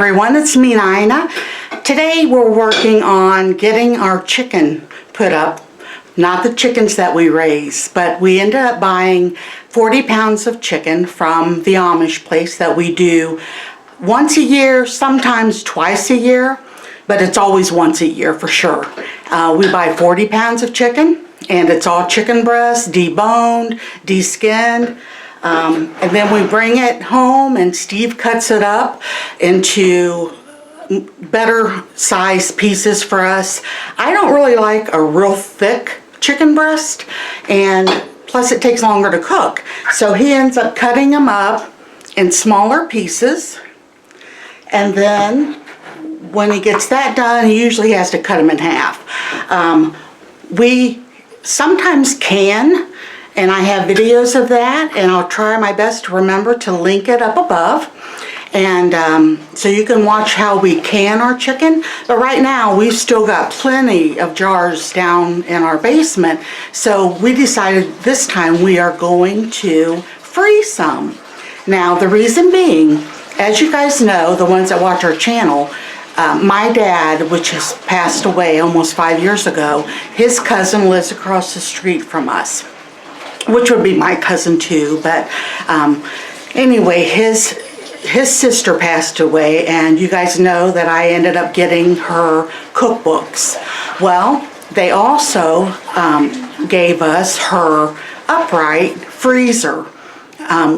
everyone, it's me, Nina. Today we're working on getting our chicken put up. Not the chickens that we raise, but we ended up buying 40 pounds of chicken from the Amish place that we do once a year, sometimes twice a year, but it's always once a year for sure. We buy 40 pounds of chicken, and it's all chicken breast, deboned, de-skinned. And then we bring it home and Steve cuts it up into better size pieces for us. I don't really like a real thick chicken breast, and plus it takes longer to cook. So he ends up cutting them up in smaller pieces, and then when he gets that done, he usually has to cut them in half. We sometimes can, and I have videos of that, and I'll try my best to remember to link it up above. And so you can watch how we can our chicken. But right now, we've still got plenty of jars down in our basement. So we decided this time we are going to freeze some. Now, the reason being, as you guys know, the ones that watch our channel, my dad, which has passed away almost 5 years ago, his cousin lives across the street from us, which would be my cousin too. But anyway, his sister passed away, and you guys know that I ended up getting her cookbooks. Well, they also gave us her upright freezer,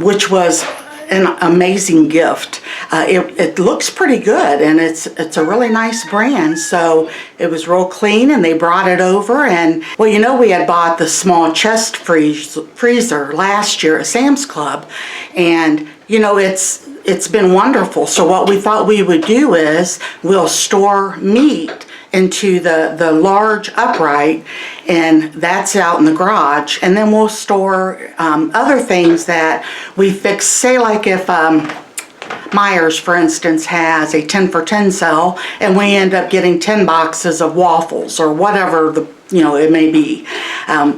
which was an amazing gift. It looks pretty good, and it's a really nice brand. So it was real clean, and they brought it over. And well, you know, we had bought the small chest freezer last year at Sam's Club, and you know, it's been wonderful. So what we thought we would do is we'll store meat into the large upright, and that's out in the garage, and then we'll store other things that we fix. Say like if Myers, for instance, has a 10 for 10 sale, and we end up getting 10 boxes of waffles or whatever it may be,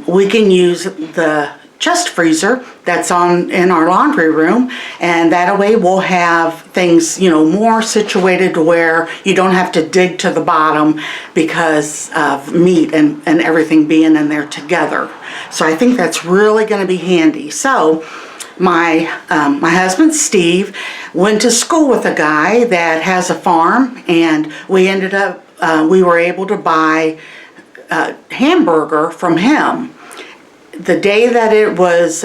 we can use the chest freezer that's in our laundry room, and that way we'll have things more situated to where you don't have to dig to the bottom because of meat and everything being in there together. So I think that's really going to be handy. So my husband Steve went to school with a guy that has a farm, and we ended up we were able to buy a hamburger from him. The day that it was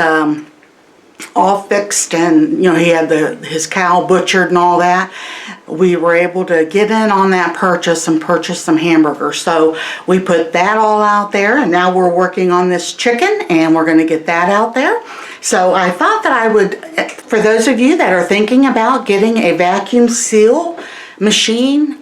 all fixed, and he had his cow butchered and all that, we were able to get in on that purchase and purchase some hamburgers. So we put that all out there, and now we're working on this chicken, and we're going to get that out there. So I thought that I would, for those of you that are thinking about getting a vacuum seal machine,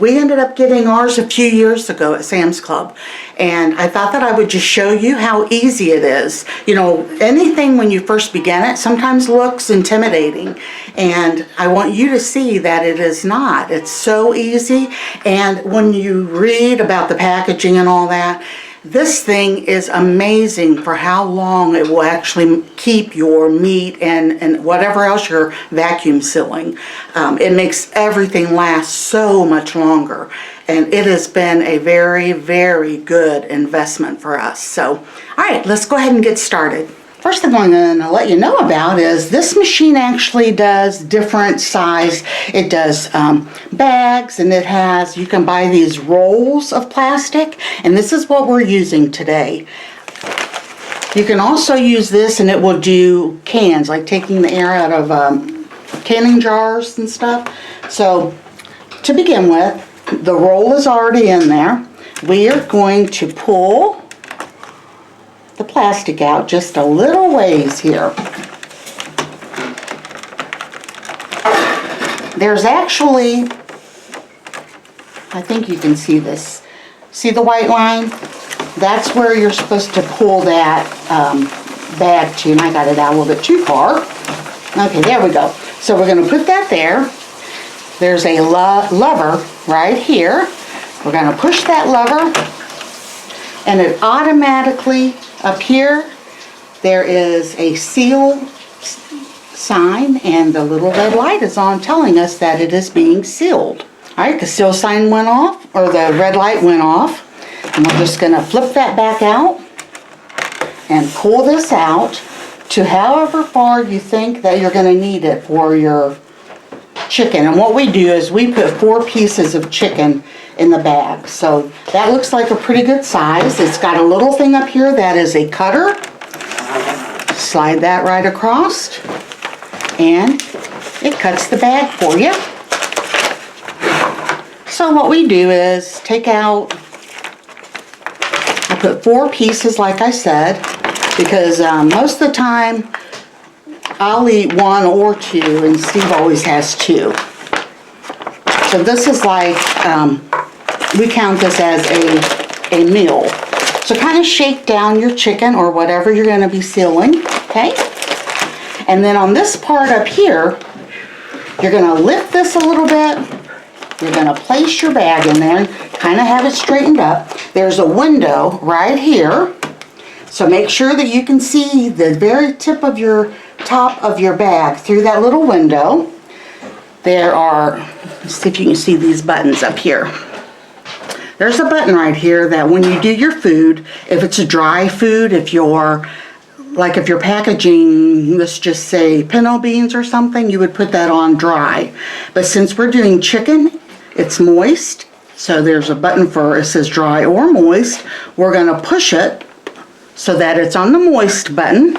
we ended up getting ours a few years ago at Sam's Club, and I thought that I would just show you how easy it is. Anything when you first begin it sometimes looks intimidating, and I want you to see that it is not. It's so easy, and when you read about the packaging and all that, this thing is amazing for how long it will actually keep your meat and whatever else you're vacuum sealing. It makes everything last so much longer. And it has been a very, very good investment for us. So, all right, let's go ahead and get started. First thing I'm going to let you know about is this machine actually does different size. It does bags, and you can buy these rolls of plastic, and this is what we're using today. You can also use this, and it will do cans, like taking the air out of canning jars and stuff. So to begin with, the roll is already in there. We are going to pull the plastic out just a little ways here. There's actually, I think you can see this. See the white line? That's where you're supposed to pull that bag to, and I got it out a little bit too far. Okay, there we go. So we're going to put that there. There's a lever right here. We're going to push that lever, and it automatically, up here, there is a seal sign, and the little red light is on telling us that it is being sealed. Alright, the seal sign went off, or the red light went off, and we're just going to flip that back out and pull this out to however far you think that you're going to need it for your chicken. And what we do is we put 4 pieces of chicken in the bag. So that looks like a pretty good size. It's got a little thing up here that is a cutter. Slide that right across and it cuts the bag for you. So what we do is take out, I put 4 pieces like I said, because most of the time I'll eat 1 or 2 and Steve always has 2. So this is like, we count this as a meal. So kind of shake down your chicken or whatever you're going to be sealing, okay? And then on this part up here, you're going to lift this a little bit. You're going to place your bag in there and kind of have it straightened up. There's a window right here. So make sure that you can see the very tip of your top of your bag through that little window. There are, let's see if you can see these buttons up here. There's a button right here that when you do your food, if it's a dry food, if you're packaging, let's just say pinto beans or something, you would put that on dry. But since we're doing chicken, it's moist. So there's a button for, it says dry or moist. We're gonna push it so that it's on the moist button.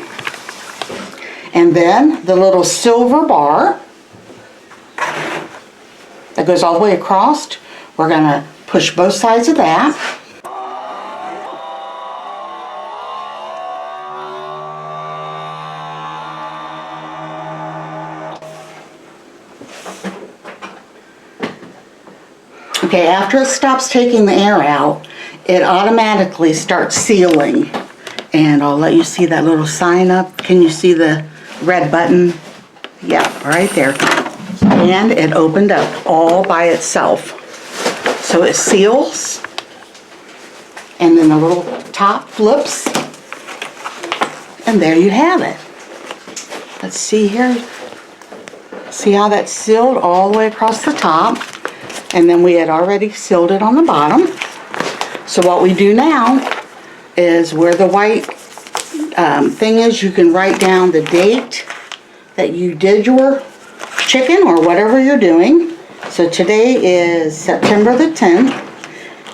And then the little silver bar that goes all the way across, we're gonna push both sides of that. Okay, after it stops taking the air out, it automatically starts sealing. And I'll let you see that little sign up. Can you see the red button? Yeah, right there. And it opened up all by itself. So it seals, and then the little top flips, and there you have it. Let's see here. See how that's sealed all the way across the top, and then we had already sealed it on the bottom. So what we do now is where the white thing is, you can write down the date that you did your chicken or whatever you're doing. So today is September the 10th,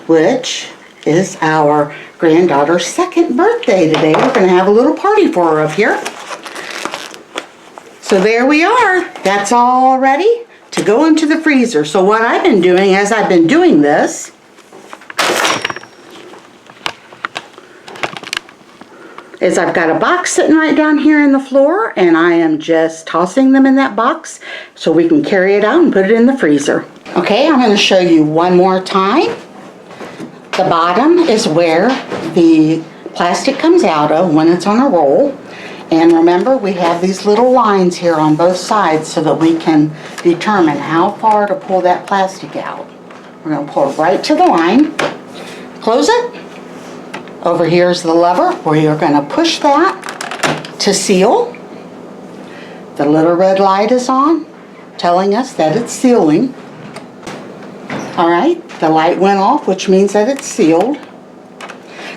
which is our granddaughter's 2nd birthday today. We're going to have a little party for her up here. So there we are. That's all ready to go into the freezer. So what I've been doing as I've been doing this is I've got a box sitting right down here in the floor, and I am just tossing them in that box so we can carry it out and put it in the freezer. Okay, I'm going to show you one more time. The bottom is where the plastic comes out of when it's on a roll. And remember, we have these little lines here on both sides so that we can determine how far to pull that plastic out. We're going to pull it right to the line, close it. Over here is the lever where you're going to push that to seal. The little red light is on, telling us that it's sealing. All right, the light went off, which means that it's sealed.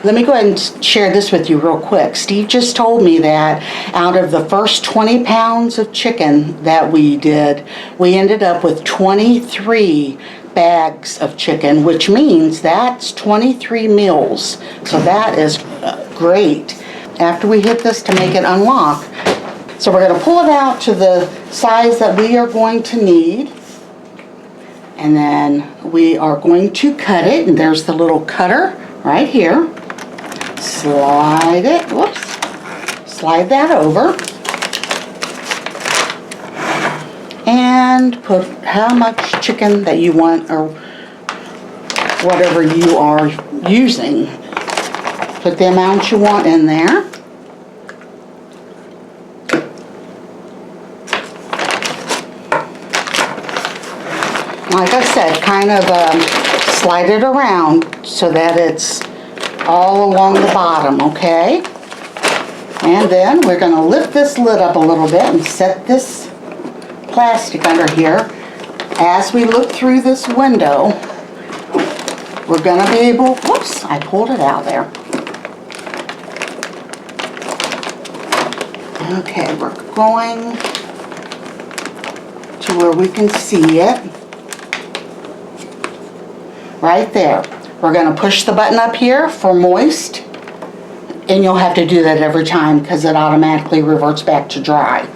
Let me go ahead and share this with you real quick. Steve just told me that out of the first 20 pounds of chicken that we did, we ended up with 23 bags of chicken, which means that's 23 meals. So that is great. After we hit this to make it unlock, so we're going to pull it out to the size that we are going to need, and then we are going to cut it. And there's the little cutter right here. Slide it, whoops, slide that over, and put how much chicken that you want or whatever you are using. Put the amount you want in there. Like I said, kind of slide it around so that it's all along the bottom, okay? And then we're going to lift this lid up a little bit and set this plastic under here. As we look through this window, we're going to be able, whoops, I pulled it out there. Okay, we're going to where we can see it. Right there. We're going to push the button up here for moist. And you'll have to do that every time because it automatically reverts back to dry.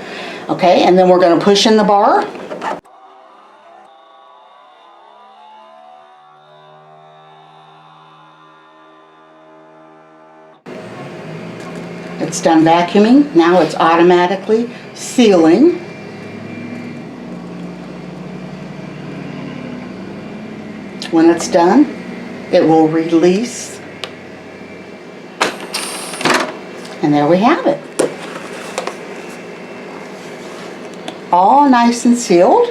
Okay, and then we're going to push in the bar. It's done vacuuming. Now it's automatically sealing. When it's done, it will release. And there we have it. All nice and sealed.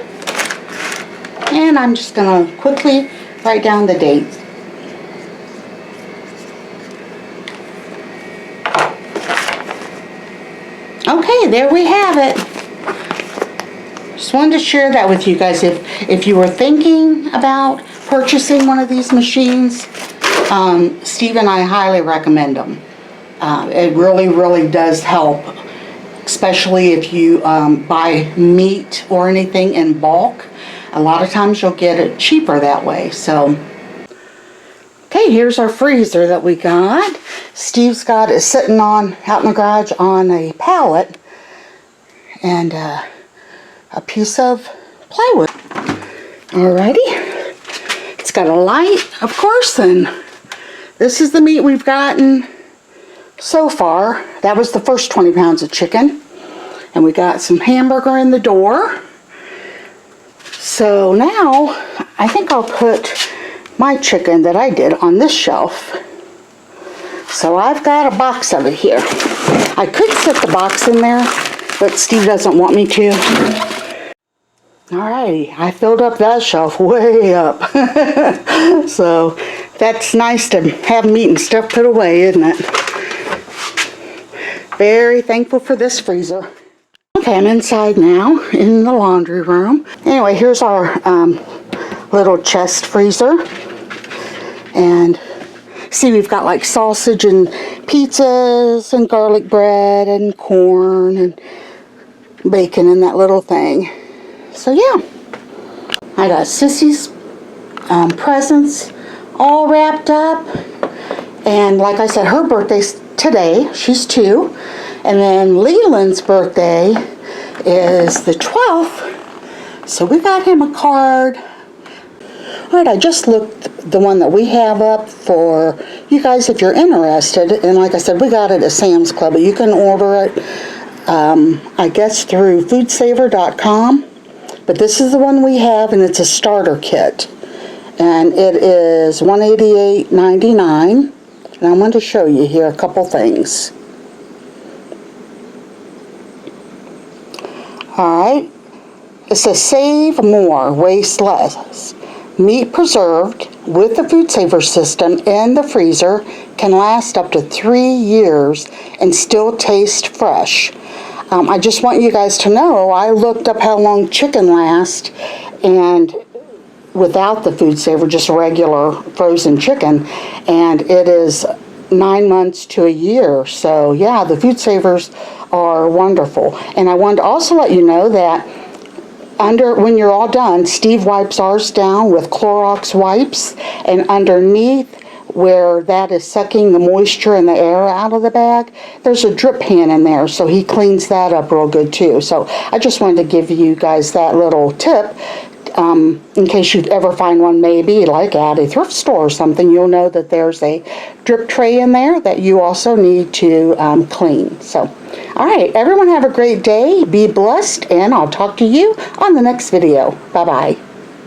And I'm just going to quickly write down the date. Okay, there we have it. Just wanted to share that with you guys. If you were thinking about purchasing one of these machines, Steve and I highly recommend them. It really does help, especially if you buy meat or anything in bulk. A lot of times you'll get it cheaper that way. So, okay, here's our freezer that we got. Steve's got it sitting out in the garage on a pallet and a piece of plywood. Alrighty, it's got a light, of course, and this is the meat we've gotten so far. That was the first 20 pounds of chicken. And we got some hamburger in the door. So now, I think I'll put my chicken that I did on this shelf. So I've got a box of it here. I could set the box in there, but Steve doesn't want me to. Alrighty, I filled up that shelf way up. So that's nice to have meat and stuff put away, isn't it? Very thankful for this freezer. Okay, I'm inside now in the laundry room. Anyway, here's our little chest freezer. And see, we've got like sausage and pizzas and garlic bread and corn and bacon in that little thing. So yeah, I got Sissy's presents all wrapped up. And like I said, her birthday's today. She's 2. And then Leland's birthday is the 12th. So we got him a card. Alright, I just looked the one that we have up for you guys if you're interested. And like I said, we got it at Sam's Club, but you can order it, I guess, through foodsaver.com. But this is the one we have, and it's a starter kit. And it is $188.99. And I'm going to show you here a couple things. Alright, it says save more, waste less. Meat preserved with the Food Saver system in the freezer can last up to 3 years and still taste fresh. I just want you guys to know, I looked up how long chicken lasts, and without the Food Saver, just regular frozen chicken, and it is 9 months to a year. So yeah, the Food Savers are wonderful. And I wanted to also let you know that when you're all done, Steve wipes ours down with Clorox wipes, and underneath where that is sucking the moisture and the air out of the bag, there's a drip pan in there, so he cleans that up real good too. So I just wanted to give you guys that little tip. In case you ever find one, maybe like at a thrift store or something, you'll know that there's a drip tray in there that you also need to clean. So, alright, everyone have a great day, be blessed, and I'll talk to you on the next video. Bye-bye.